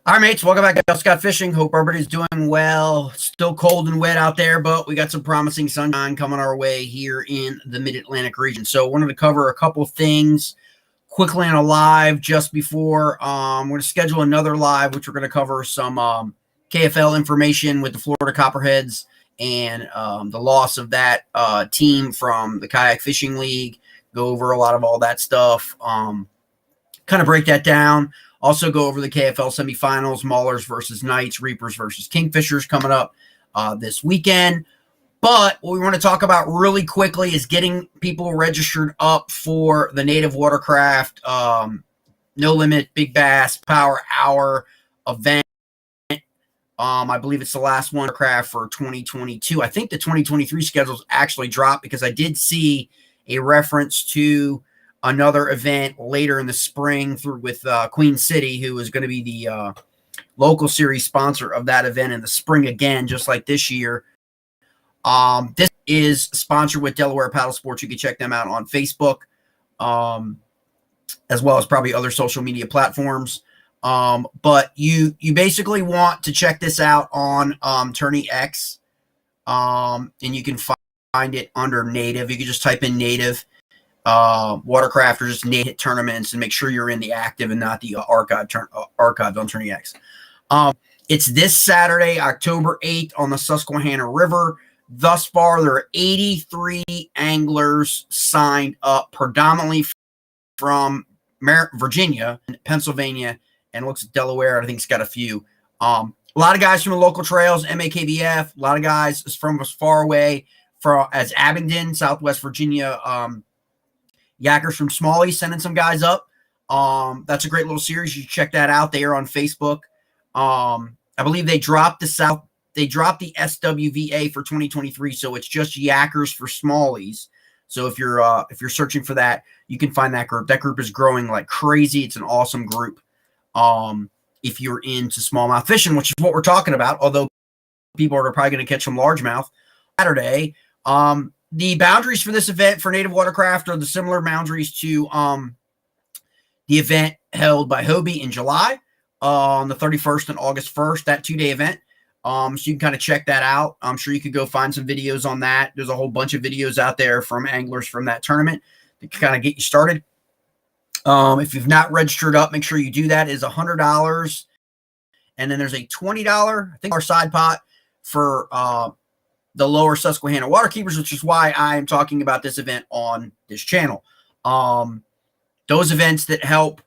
All right, mates, welcome back to Scott Fishing. Hope everybody's doing well. Still cold and wet out there, but we got some promising sunshine coming our way here in the Mid-Atlantic region. So wanted to cover a couple things quickly on a live just before. We're going to schedule another live, which we're going to cover some KFL information with the Florida Copperheads and the loss of that team from the Kayak Fishing League. Go over a lot of all that stuff. Kind of break that down. Also go over the KFL semifinals, Maulers versus Knights, Reapers versus Kingfishers coming up this weekend. But what we want to talk about really quickly is getting people registered up for the Native Watercraft No Limit Big Bass Power Hour event. I believe it's the last one Watercraft for 2022. I think the 2023 schedule's actually dropped because I did see a reference to another event later in the spring through with Queen City, who is going to be the local series sponsor of that event in the spring again, just like this year. This is sponsored with Delaware Paddle Sports. You can check them out on Facebook, as well as probably other social media platforms. But you basically want to check this out on Tourney X, and you can find it under Native. You can just type in Native Watercraft or just Native tournaments and make sure you're in the active and not the archived on Tourney X. It's this Saturday, October 8th on the Susquehanna River. Thus far, there are 83 anglers signed up, predominantly from Virginia, Pennsylvania, and looks at Delaware. I think it's got a few. A lot of guys from the local trails, MAKBF. A lot of guys from as far away as Abingdon, Southwest Virginia. Yackers from Smalley sending some guys up. That's a great little series. You check that out. They are on Facebook. I believe they dropped the SWVA for 2023, so it's just Yackers for Smallies. So if you're searching for that, you can find that group. That group is growing like crazy. It's an awesome group. If you're into smallmouth fishing, which is what we're talking about, although people are probably going to catch some largemouth Saturday. The boundaries for this event for Native Watercraft are the similar boundaries to the event held by Hobie in July on the 31st and August 1st, that 2-day event. So you can kind of check that out. I'm sure you could go find some videos on that. There's a whole bunch of videos out there from anglers from that tournament that can kind of get you started. If you've not registered up, make sure you do that. It is $100. And then there's a $20, I think, our side pot for the lower Susquehanna Waterkeepers, which is why I am talking about this event on this channel. Those events that help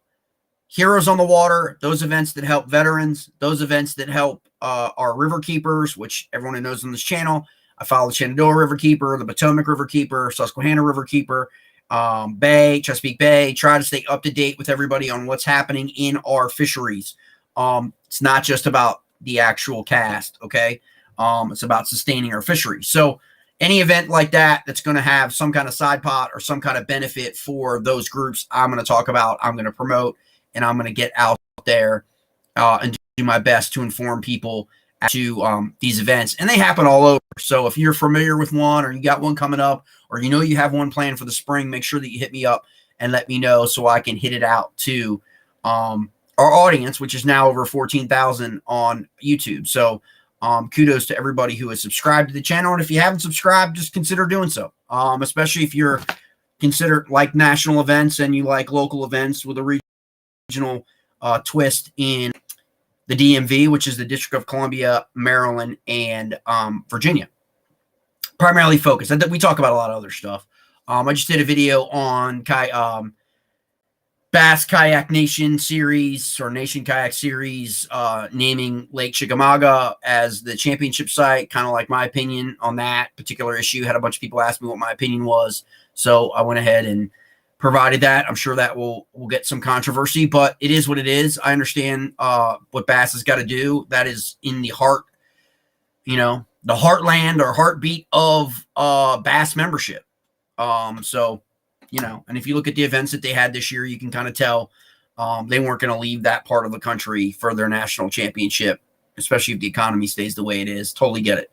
heroes on the water, those events that help veterans, those events that help our river keepers, which everyone who knows on this channel. I follow the Shenandoah River Keeper, the Potomac River Keeper, Susquehanna River Keeper, Chesapeake Bay. Try to stay up to date with everybody on what's happening in our fisheries. It's not just about the actual cast, okay? It's about sustaining our fisheries. So any event like that that's going to have some kind of side pot or some kind of benefit for those groups, I'm going to talk about, I'm going to promote, and I'm going to get out there and do my best to inform people to these events. And they happen all over. So if you're familiar with one or you got one coming up or you know you have one planned for the spring, make sure that you hit me up and let me know so I can hit it out to our audience, which is now over 14,000 on YouTube. So kudos to everybody who has subscribed to the channel. And if you haven't subscribed, just consider doing so, especially if you're considered like national events and you like local events with a regional twist in the DMV, which is the District of Columbia, Maryland, and Virginia. Primarily focused. We talk about a lot of other stuff. I just did a video on Bass Kayak Nation series or Nation Kayak series, naming Lake Chickamauga as the championship site, kind of like my opinion on that particular issue. Had a bunch of people ask me what my opinion was, so I went ahead and provided that. I'm sure that will get some controversy, but it is what it is. I understand what Bass has got to do. That is in the heart, the heartland or heartbeat of Bass membership. So, and if you look at the events that they had this year, you can kind of tell they weren't going to leave that part of the country for their national championship, especially if the economy stays the way it is. Totally get it.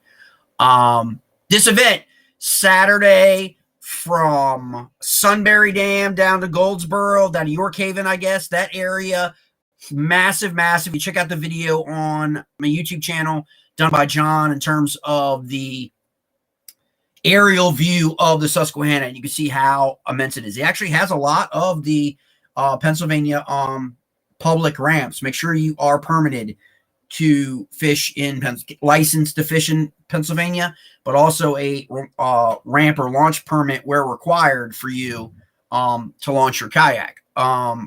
This event, Saturday, from Sunbury Dam down to Goldsboro, down to York Haven, I guess, that area, massive, massive. You check out the video on my YouTube channel done by John in terms of the aerial view of the Susquehanna, and you can see how immense it is. He actually has a lot of the Pennsylvania public ramps. Make sure you are permitted to fish in, licensed to fish in Pennsylvania, but also a ramp or launch permit where required for you to launch your kayak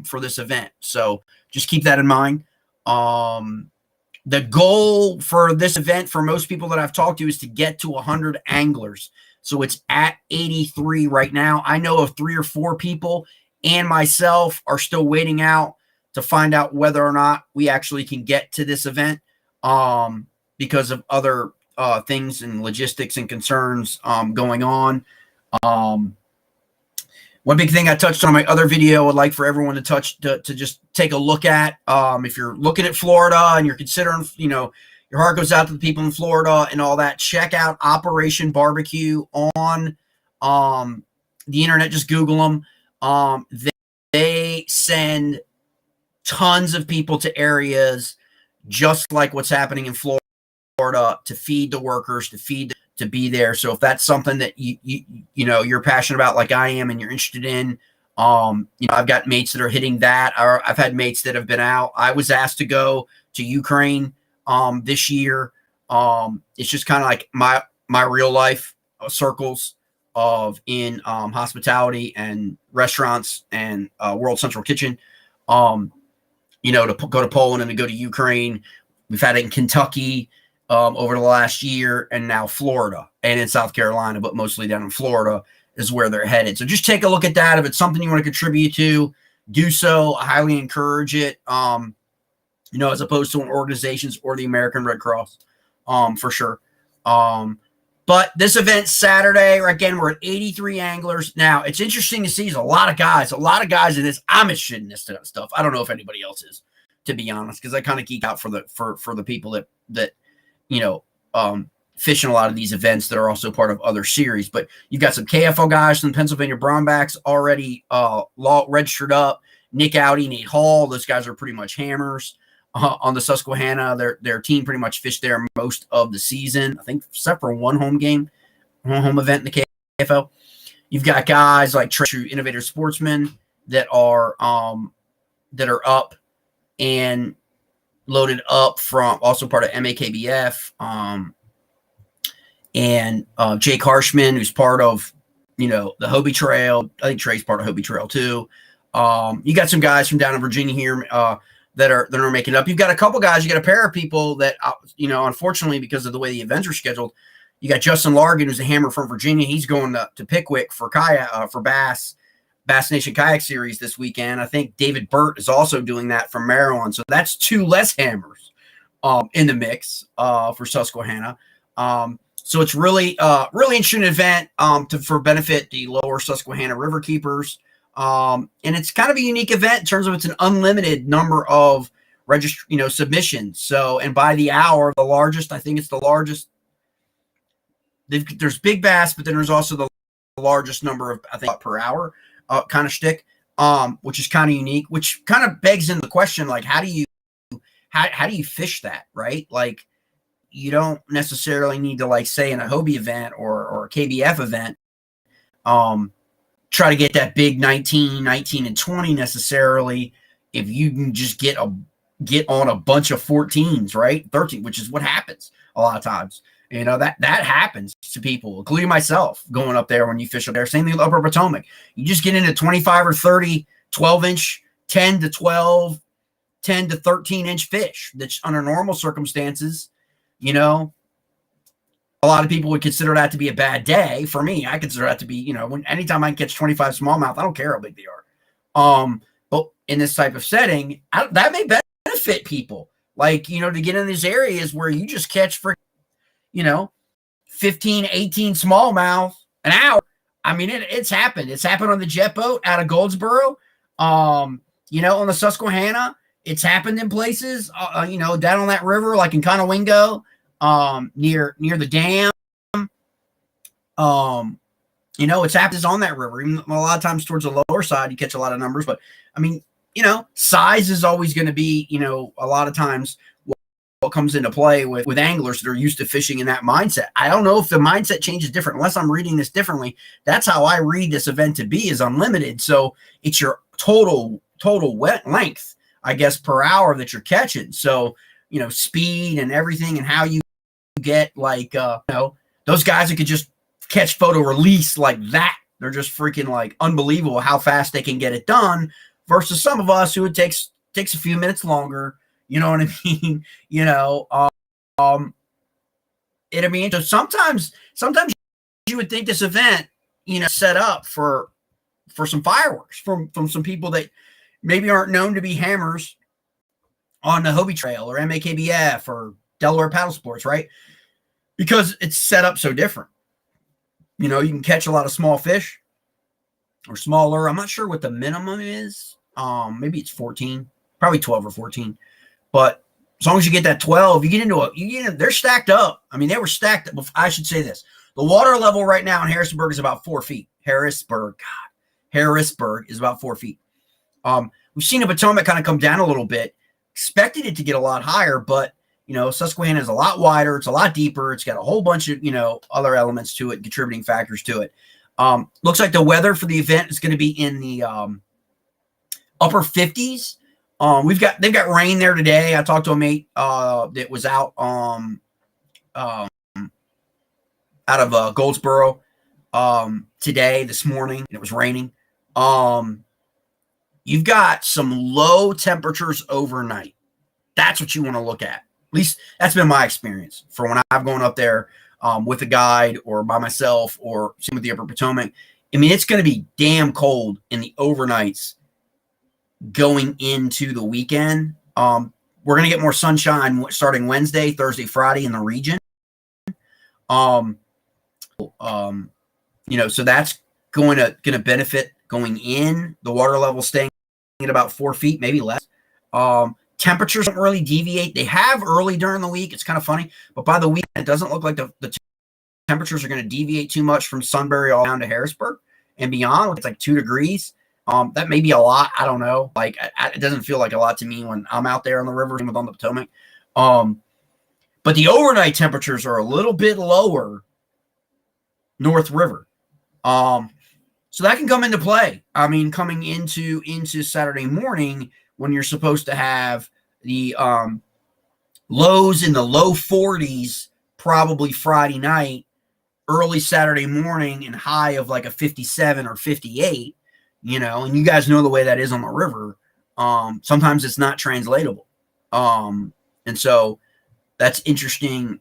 for this event. So just keep that in mind. The goal for this event for most people that I've talked to is to get to 100 anglers. So it's at 83 right now. I know of 3 or 4 people and myself are still waiting out to find out whether or not we actually can get to this event because of other things and logistics and concerns going on. One big thing I touched on in my other video, I would like for everyone to just take a look at. If you're looking at Florida and you're considering, your heart goes out to the people in Florida and all that, check out Operation Barbecue on the internet. Just Google them. They send tons of people to areas just like what's happening in Florida to feed the workers, to be there. So if that's something that you're passionate about, like I am, and you're interested in, I've got mates that are hitting that, or I've had mates that have been out. I was asked to go to Ukraine this year. It's just kind of like my real life circles in hospitality and restaurants and World Central Kitchen. To go to Poland and to go to Ukraine. We've had it in Kentucky over the last year, and now Florida and in South Carolina, but mostly down in Florida is where they're headed. So just take a look at that. If it's something you want to contribute to, do so. I highly encourage it, as opposed to organizations or the American Red Cross, for sure. But this event Saturday, again, we're at 83 anglers. Now, it's interesting to see there's a lot of guys in this. I'm interested in this stuff. I don't know if anybody else is, to be honest, because I kind of geek out for the people that fish in a lot of these events that are also part of other series. But you've got some KFO guys from the Pennsylvania Brownbacks already registered up. Nick Audi, Nate Hall, those guys are pretty much hammers. On the Susquehanna, their team pretty much fished there most of the season, I think, except for one home event in the KFO. You've got guys like True Innovator Sportsmen that are up and loaded up from also part of MAKBF, and Jake Harshman, who's part of the Hobie Trail. I think Trey's part of Hobie Trail too. You got some guys from down in Virginia here that are making it up. You've got a couple guys. You got a pair of people that unfortunately, because of the way the events are scheduled, you got Justin Largan, who's a hammer from Virginia. He's going to Pickwick for kayak for Bass Nation Kayak Series this weekend. I think David Burt is also doing that from Maryland. So that's 2 less hammers in the mix for Susquehanna. So it's really interesting event for benefit the lower Susquehanna River keepers. And it's kind of a unique event in terms of it's an unlimited number of submissions. So, and by the hour, I think it's the largest. There's big bass, but then there's also the largest number of, I think, per hour kind of shtick, which is kind of unique, which kind of begs into the question, like, how do you fish that, right? Like, you don't necessarily need to, like, say in a Hobie event or a KBF event, try to get that big 19 and 20 necessarily if you can just get on a bunch of 14s, right? 13, which is what happens a lot of times. That happens to people, including myself, going up there when you fish up there. Same thing with Upper Potomac. You just get into 25 or 30, 12-inch, 10 to 12, 10 to 13-inch fish. That's under normal circumstances, a lot of people would consider that to be a bad day. For me, I consider that to be, anytime I can catch 25 smallmouth, I don't care how big they are. But in this type of setting, that may benefit people. Like, to get in these areas where you just catch 15, 18 smallmouth an hour. I mean, it's happened. It's happened on the jet boat out of Goldsboro. On the Susquehanna. It's happened in places, down on that river, like in Conowingo. Near the dam, it's happened on that river. Even a lot of times towards the lower side, you catch a lot of numbers. But I mean, size is always going to be, a lot of times what comes into play with anglers that are used to fishing in that mindset. I don't know if the mindset changes different unless I'm reading this differently. That's how I read this event to be, is unlimited. So it's your total wet length, I guess, per hour that you're catching. So, speed and everything, and how you get like, those guys that could just catch photo release like that. They're just freaking like unbelievable how fast they can get it done, versus some of us who it takes a few minutes longer. You know what I mean? So sometimes you would think this event, set up for some fireworks from some people that maybe aren't known to be hammers on the Hobie Trail or MAKBF or Delaware Paddle Sports, right? Because it's set up so different. You can catch a lot of small fish or smaller. I'm not sure what the minimum is. Maybe it's 14, probably 12 or 14. But as long as you get that 12, they're stacked up. I mean, they were stacked up. I should say this. The water level right now in Harrisburg is about 4 feet. Harrisburg is about 4 feet. We've seen the Potomac kind of come down a little bit. Expected it to get a lot higher, but, Susquehanna is a lot wider. It's a lot deeper. It's got a whole bunch of, other elements to it, contributing factors to it. Looks like the weather for the event is going to be in the upper 50s. They've got rain there today. I talked to a mate that was out out of Goldsboro this morning, and it was raining. You've got some low temperatures overnight. That's what you want to look at. At least that's been my experience for when I've gone up there with a guide or by myself or same with the Upper Potomac. I mean, it's going to be damn cold in the overnights going into the weekend. We're going to get more sunshine starting Wednesday, Thursday, Friday in the region. So that's going to benefit going in. The water level staying at about 4 feet, maybe less. Temperatures don't really deviate. They have early during the week. It's kind of funny, but by the weekend, it doesn't look like the temperatures are going to deviate too much from Sunbury all down to Harrisburg and beyond. It's like 2 degrees. That may be a lot. I don't know. Like, it doesn't feel like a lot to me when I'm out there on the river on the Potomac. But the overnight temperatures are a little bit lower North River. So that can come into play. I mean, coming into Saturday morning when you're supposed to have the lows in the low 40s, probably Friday night, early Saturday morning, and high of like a 57 or 58. And you guys know the way that is on the river. Sometimes it's not translatable. And so that's interesting,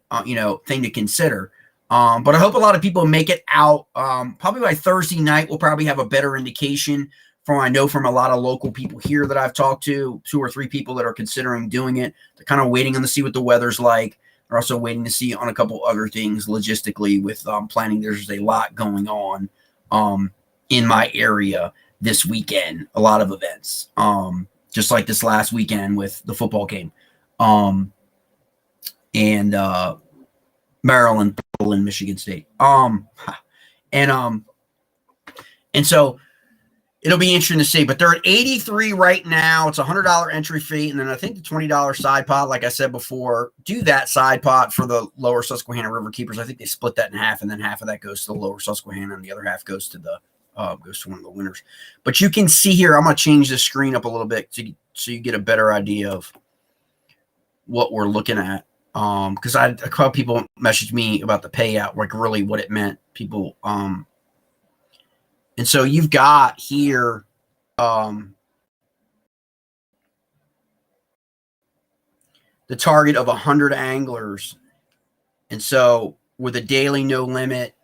thing to consider. But I hope a lot of people make it out. Probably by Thursday night, we'll probably have a better indication from a lot of local people here that I've talked to, 2 or 3 people that are considering doing it. They're kind of waiting on to see what the weather's like. They're also waiting to see on a couple other things logistically with planning. There's a lot going on in my area this weekend, a lot of events, just like this last weekend with the football game, and Maryland and Michigan State. And so it'll be interesting to see, but they're at 83 right now. It's $100 entry fee. And then I think the $20 side pot, like I said before, do that side pot for the lower Susquehanna River keepers. I think they split that in half, and then half of that goes to the lower Susquehanna and the other half goes to one of the winners. But you can see here, I'm going to change the screen up a little bit so you get a better idea of what we're looking at. Because a couple people messaged me about the payout, like really what it meant. People, and so you've got here, the target of 100 anglers. And so with a daily no limit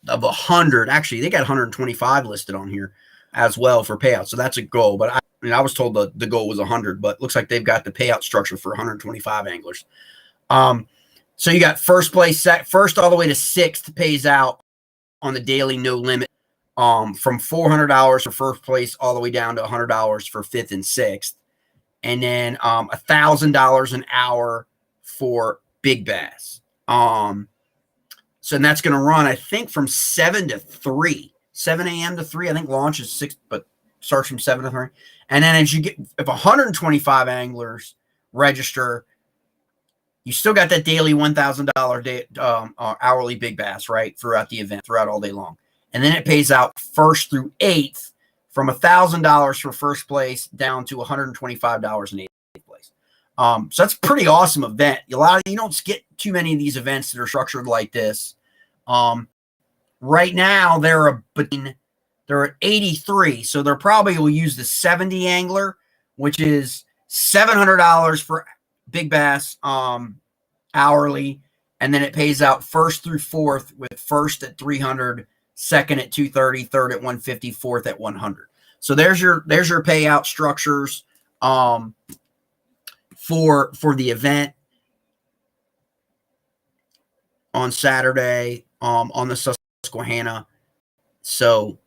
of 100, actually they got 125 listed on here as well for payout. So that's a goal. But I was told the goal was 100, but looks like they've got the payout structure for 125 anglers. So you got first place, first all the way to sixth pays out on the daily no limit, from $400 for first place all the way down to $100 for fifth and sixth, and then $1,000 an hour for big bass. So that's going to run, I think, from 7 to 3, 7 a.m. to 3. I think launch is 6, but starts from 7 to 3. And then if 125 anglers register, you still got that daily $1,000 hourly big bass, right, throughout the event, throughout all day long. And then it pays out first through eighth from $1,000 for first place down to $125 in eighth place. So that's a pretty awesome event. You don't get too many of these events that are structured like this. Right now they're at 83, so they're probably will use the 70 angler, which is $700 for big bass hourly, and then it pays out first through fourth, with first at 300, second at 230, third at 150, fourth at 100. So there's your payout structures for the event on Saturday on the Susquehanna. So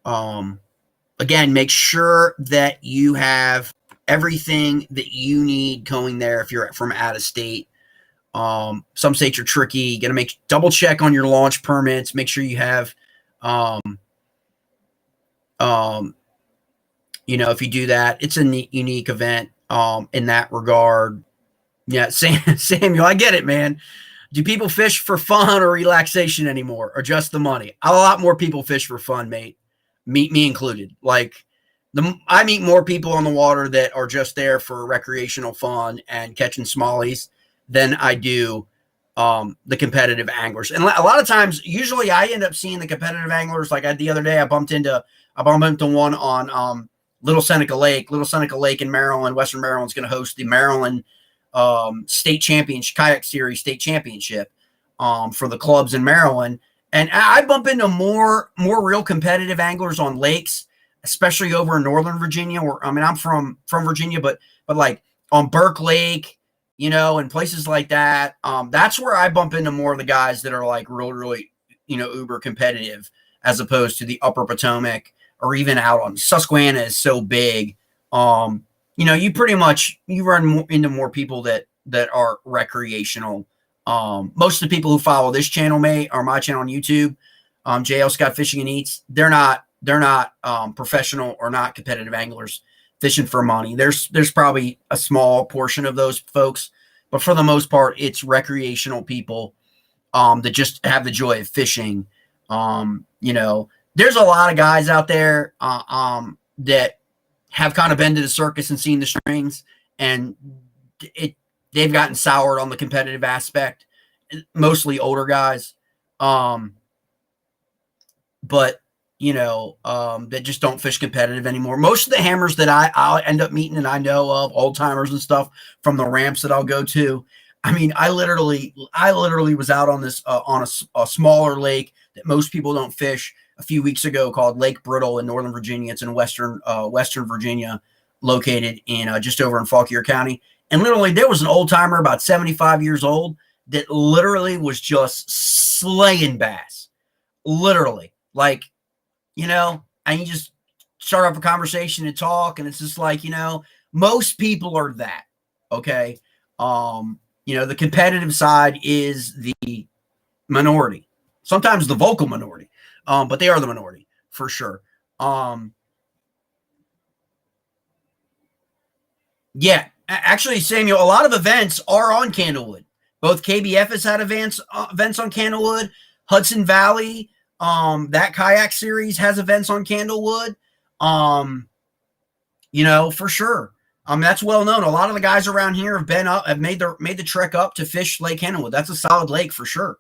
again, make sure that you have everything that you need going there if you're from out of state. Some states are tricky. You got to double check on your launch permits. Make sure you have, if you do that, it's a unique event in that regard. Yeah, Samuel, I get it, man. Do people fish for fun or relaxation anymore, or just the money? A lot more people fish for fun, mate. Me included. Like, I meet more people on the water that are just there for recreational fun and catching smallies than I do the competitive anglers. And a lot of times, usually I end up seeing the competitive anglers. Like the other day, I bumped into one on Little Seneca Lake. Little Seneca Lake in Maryland. Western Maryland's going to host the Maryland state championship, kayak series state championship for the clubs in Maryland. And I bump into more real competitive anglers on lakes, especially over in Northern Virginia, where, I mean, I'm from Virginia, but like on Burke Lake, and places like that. That's where I bump into more of the guys that are like really, uber competitive, as opposed to the Upper Potomac or even out on Susquehanna is so big. You pretty much, you run into more people that are recreational. Most of the people who follow this channel, or my channel on YouTube, JL Scott Fishing and Eats, they're not professional or not competitive anglers fishing for money. There's probably a small portion of those folks, but for the most part, it's recreational people that just have the joy of fishing. There's a lot of guys out there that have kind of been to the circus and seen the strings, and they've gotten soured on the competitive aspect, mostly older guys. But that just don't fish competitive anymore. Most of the hammers that I'll end up meeting, and I know of, old timers and stuff from the ramps that I'll go to. I mean, I literally was out on this on a smaller lake that most people don't fish a few weeks ago, called Lake Brittle in Northern Virginia. It's in Western Virginia, located in just over in Fauquier County. And literally, there was an old timer about 75 years old that literally was just slaying bass, literally. Like, and you just start up a conversation and talk, and it's just like, most people are that, okay? The competitive side is the minority, sometimes the vocal minority, but they are the minority for sure. Yeah, actually, Samuel, a lot of events are on Candlewood. Both KBF has had events on Candlewood. Hudson Valley, that kayak series has events on Candlewood. For sure. That's well known. A lot of the guys around here have made the trek up to fish Lake Candlewood. That's a solid lake for sure.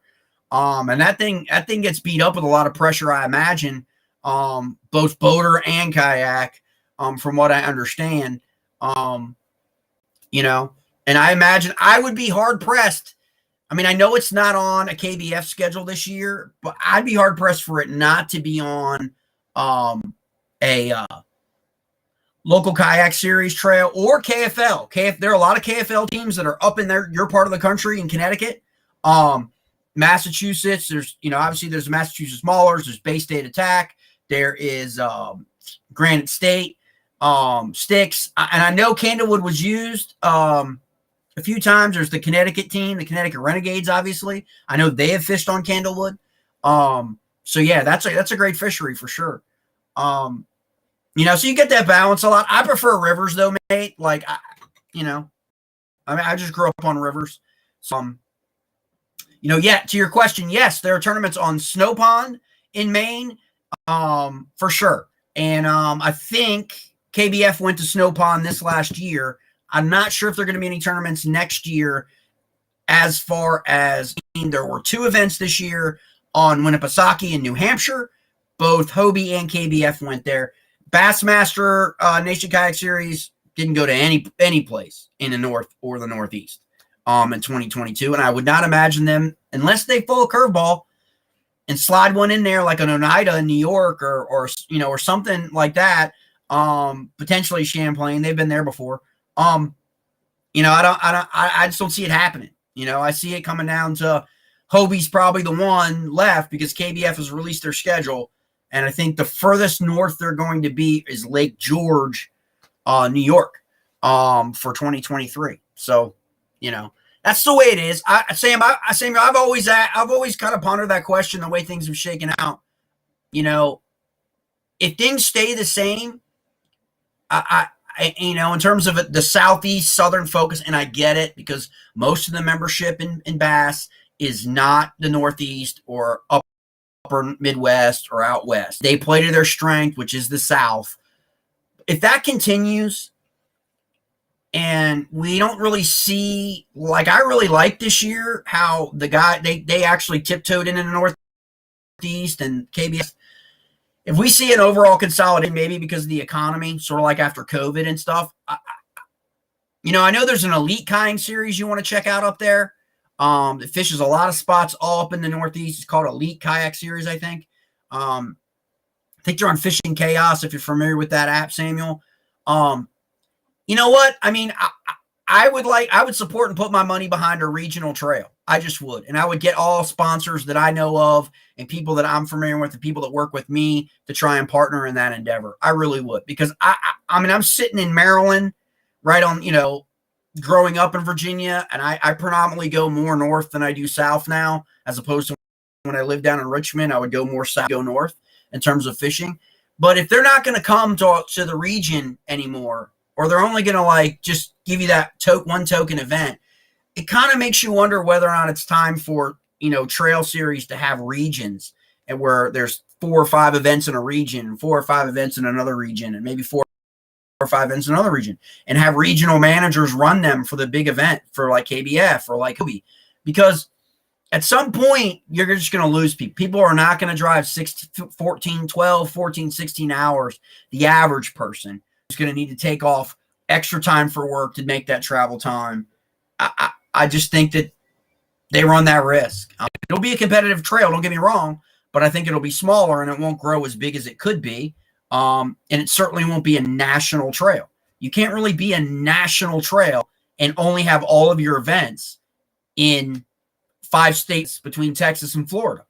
And that thing gets beat up with a lot of pressure, I imagine, both boater and kayak, from what I understand. And I imagine I would be hard pressed. I mean, I know it's not on a KBF schedule this year, but I'd be hard pressed for it not to be on a local kayak series trail or KFL. There are a lot of KFL teams that are up in your part of the country in Connecticut. Massachusetts, there's, obviously there's Massachusetts Maulers, there's Bay State Attack, there is Granite State, Sticks, and I know Candlewood was used a few times. There's the Connecticut team, the Connecticut Renegades, obviously. I know they have fished on Candlewood. So yeah, that's a great fishery for sure. So you get that balance a lot. I prefer rivers though, mate. Like, I just grew up on rivers. So, yeah, to your question, yes, there are tournaments on Snow Pond in Maine, for sure. And I think KBF went to Snow Pond this last year. I'm not sure if there are going to be any tournaments next year. As far as there were 2 events this year on Winnipesaukee in New Hampshire. Both Hobie and KBF went there. Bassmaster Nation Kayak Series didn't go to any place in the North or the Northeast in 2022. And I would not imagine them, unless they pull a curveball and slide one in there like an Oneida in New York or something like that, potentially Champlain. They've been there before. I just don't see it happening. I see it coming down to Hobie's probably the one left because KBF has released their schedule. And I think the furthest north they're going to be is Lake George, New York, for 2023. So, that's the way it is. Sam, I've always kind of pondered that question, the way things have shaken out. If things stay the same, in terms of the southeast southern focus, and I get it because most of the membership in Bass is not the Northeast or upper Midwest or out West. They play to their strength, which is the South. If that continues and we don't really see, like, I really like this year how the guy, they actually tiptoed into the Northeast and KBS. If we see an overall consolidation, maybe because of the economy, sort of like after COVID and stuff, I know there's an elite kayak series you want to check out up there. It fishes a lot of spots all up in the Northeast. It's called Elite Kayak Series, I think. I think they're on Fishing Chaos, if you're familiar with that app, Samuel. You know what? I mean, I would support and put my money behind a regional trail. I just would. And I would get all sponsors that I know of and people that I'm familiar with, the people that work with me to try and partner in that endeavor. I really would. Because I'm sitting in Maryland, right on, growing up in Virginia, and I predominantly go more north than I do south now, as opposed to when I lived down in Richmond, I would go more south, go north in terms of fishing. But if they're not going to come to the region anymore, or they're only going to just give you that one token event, it kind of makes you wonder whether or not it's time for, trail series to have regions, and where there's 4 or 5 events in a region, 4 or 5 events in another region, and maybe 4 or 5 events in another region, and have regional managers run them for the big event for like KBF or like Hobie. Because at some point, you're just going to lose people. People are not going to drive 14, 16 hours. The average person is going to need to take off extra time for work to make that travel time. I just think that they run that risk. It'll be a competitive trail, don't get me wrong, but I think it'll be smaller and it won't grow as big as it could be. And it certainly won't be a national trail. You can't really be a national trail and only have all of your events in 5 states between Texas and Florida.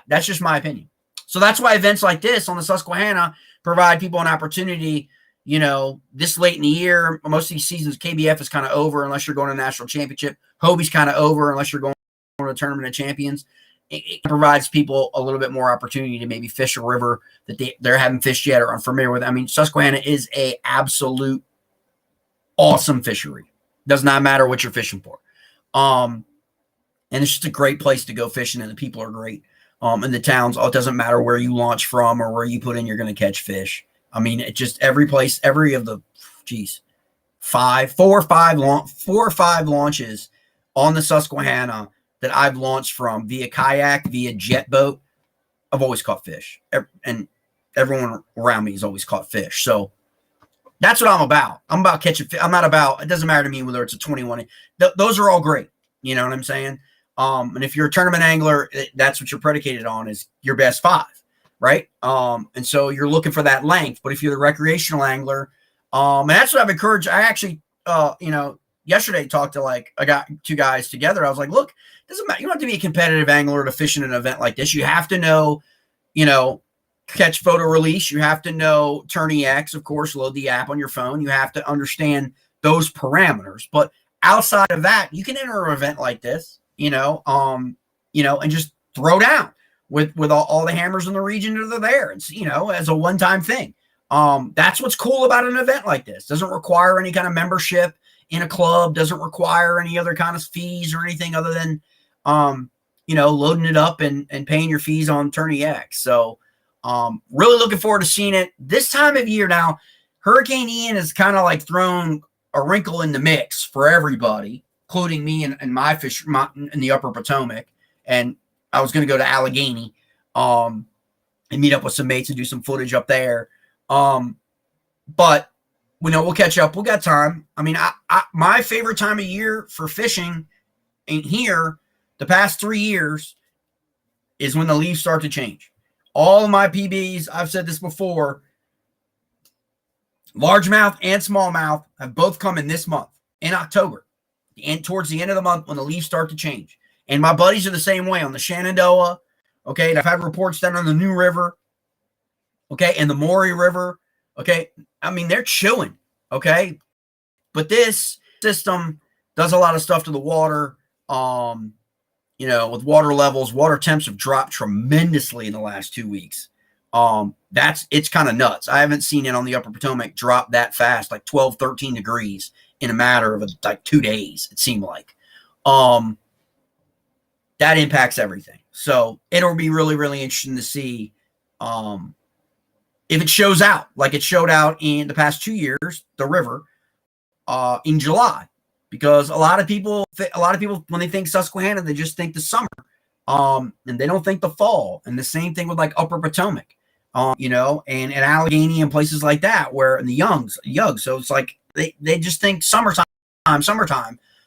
That's just my opinion. So that's why events like this on the Susquehanna provide people an opportunity. This late in the year, most of these seasons, KBF is kind of over unless you're going to a national championship. Hobie's kind of over unless you're going to a tournament of champions. It provides people a little bit more opportunity to maybe fish a river that they haven't fished yet or aren't familiar with. I mean, Susquehanna is a absolute awesome fishery. Does not matter what you're fishing for. And it's just a great place to go fishing, and the people are great. And the towns, it doesn't matter where you launch from or where you put in, you're going to catch fish. I mean, it just every place, 4 or 5 launches on the Susquehanna that I've launched from via kayak, via jet boat, I've always caught fish. And everyone around me has always caught fish. So that's what I'm about. I'm about catching fish. I'm not about, it doesn't matter to me whether it's a 21. Those are all great. You know what I'm saying? And if you're a tournament angler, that's what you're predicated on, is your best 5. Right. And so you're looking for that length. But if you're the recreational angler, and that's what I've encouraged. I actually, yesterday talked to I got 2 guys together. I was like, look, it doesn't matter. You don't have to be a competitive angler to fish in an event like this. You have to know, catch, photo, release. You have to know Tourney X, of course, load the app on your phone. You have to understand those parameters. But outside of that, you can enter an event like this, and just throw down with all the hammers in the region that are there. It's, as a one-time thing. That's what's cool about an event like this. Doesn't require any kind of membership in a club, doesn't require any other kind of fees or anything other than, loading it up and paying your fees on Tourney X. So really looking forward to seeing it this time of year. Now, Hurricane Ian has kind of like thrown a wrinkle in the mix for everybody, including me and my fish in the upper Potomac. And I was going to go to Allegheny and meet up with some mates and do some footage up there. But we'll catch up. We got time. I mean, my favorite time of year for fishing in here the past 3 years is when the leaves start to change. All of my PBs, I've said this before, largemouth and smallmouth have both come in this month, in October, and towards the end of the month when the leaves start to change. And my buddies are the same way on the Shenandoah, okay, and I've had reports down on the New River, okay, and the Maury River, okay. I mean, they're chilling, okay, but this system does a lot of stuff to the water. With water levels, water temps have dropped tremendously in the last 2 weeks. It's kind of nuts. I haven't seen it on the upper Potomac drop that fast, like 12, 13 degrees in a matter of like 2 days, it seemed like. That impacts everything. So it'll be really, really interesting to see if it shows out like it showed out in the past 2 years, the river, in July. Because a lot of people, when they think Susquehanna, they just think the summer, and they don't think the fall. And the same thing with like Upper Potomac, and Allegheny and places like that, where in the Yugs. So it's like they just think summertime,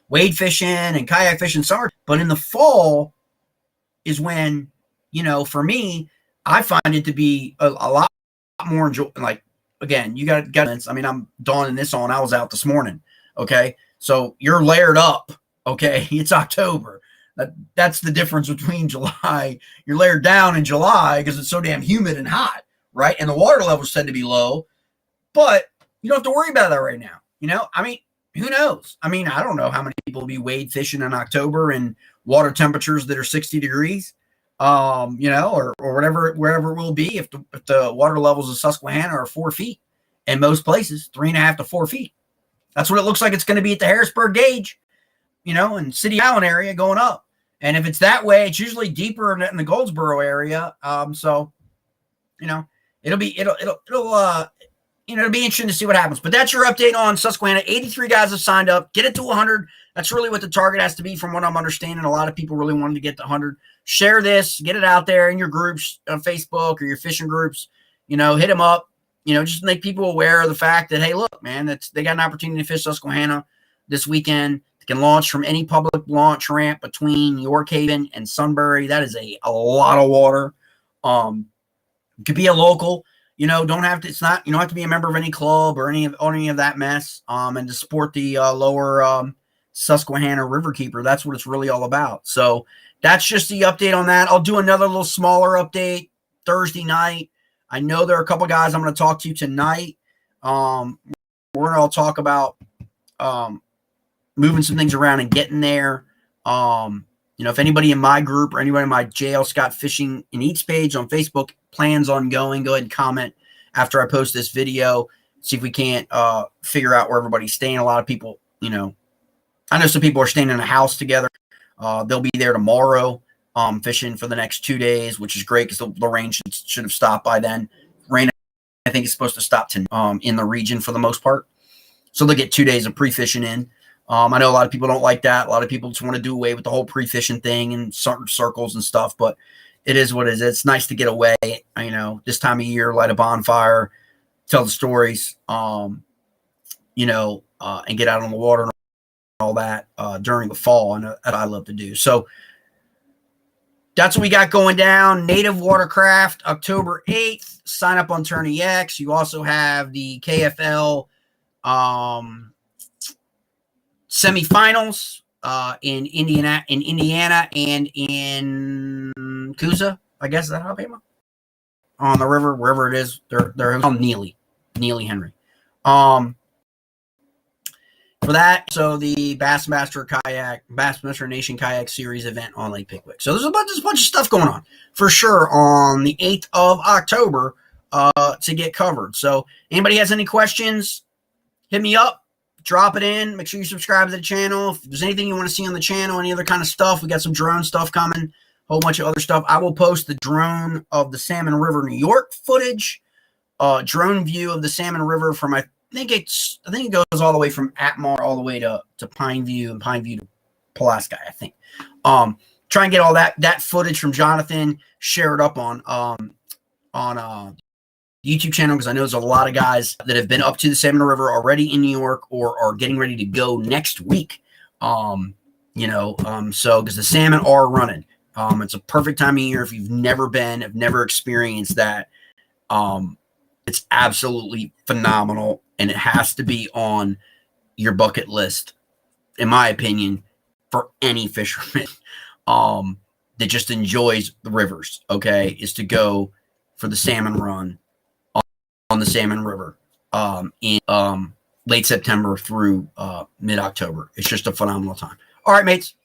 wade fishing and kayak fishing summer. But in the fall is when, for me, I find it to be a lot more enjoyable. Like, again, you got. I mean, I'm dawning this on. I was out this morning. Okay. So you're layered up, okay? It's October. That's the difference between July. You're layered down in July because it's so damn humid and hot, right? And the water levels tend to be low, but you don't have to worry about that right now. I mean, who knows? I mean, I don't know how many people will be wade fishing in October and water temperatures that are 60 degrees, or wherever it will be if the water levels of Susquehanna are 4 feet, in most places, 3.5 to 4 feet. That's what it looks like it's going to be at the Harrisburg gauge, and City Island area going up. And if it's that way, it's usually deeper in the Goldsboro area. It'll be interesting to see what happens. But that's your update on Susquehanna. 83 guys have signed up. Get it to 100. That's really what the target has to be, from what I'm understanding. A lot of people really wanted to get to 100. Share this, get it out there in your groups on Facebook or your fishing groups. Hit them up. Just make people aware of the fact that, hey, look, man, they got an opportunity to fish Susquehanna this weekend. They can launch from any public launch ramp between York Haven and Sunbury. That is a lot of water. It could be a local. Don't have to. It's not. You don't have to be a member of any club or any of that mess. And to support the lower Susquehanna Riverkeeper. That's what it's really all about. So that's just the update on that. I'll do another little smaller update Thursday night. I know there are a couple guys I'm going to talk to tonight. We're going to all talk about moving some things around and getting there. If anybody in my group or anybody in my JL Scott Fishing and Eats page on Facebook plans on going, go ahead and comment after I post this video. See if we can't figure out where everybody's staying. A lot of people, I know some people are staying in a house together. They'll be there tomorrow. Fishing for the next 2 days, which is great because the rain should have stopped by then. Rain, I think, is supposed to stop in the region for the most part. So they'll get 2 days of pre-fishing in. I know a lot of people don't like that. A lot of people just want to do away with the whole pre-fishing thing and certain circles and stuff, but it is what it is. It's nice to get away, this time of year, light a bonfire, tell the stories, and get out on the water and all that during the fall, and that I love to do. So that's what we got going down. Native Watercraft, October 8th. Sign up on Tourney X. You also have the KFL semifinals in Indiana and in Coosa. I guess is that Alabama? On the river, wherever it is. They're on Neely Henry. For that, so the Bassmaster Nation Kayak Series event on Lake Pickwick. So there's a bunch of stuff going on for sure on the 8th of October. to get covered. So anybody has any questions, hit me up, drop it in. Make sure you subscribe to the channel. If there's anything you want to see on the channel, any other kind of stuff, we got some drone stuff coming, a whole bunch of other stuff. I will post the drone of the Salmon River, New York footage, drone view of the Salmon River from, I think it goes all the way from Atmar all the way to Pineview, and Pineview to Pulaski, I think. Try and get all that footage from Jonathan, share it up on YouTube channel, because I know there's a lot of guys that have been up to the Salmon River already in New York or are getting ready to go next week. So because the salmon are running. It's a perfect time of year if you've never been, have never experienced that. It's absolutely phenomenal, and it has to be on your bucket list, in my opinion, for any fisherman that just enjoys the rivers, okay, is to go for the salmon run on the Salmon River in late September through mid-October. It's just a phenomenal time. All right, mates.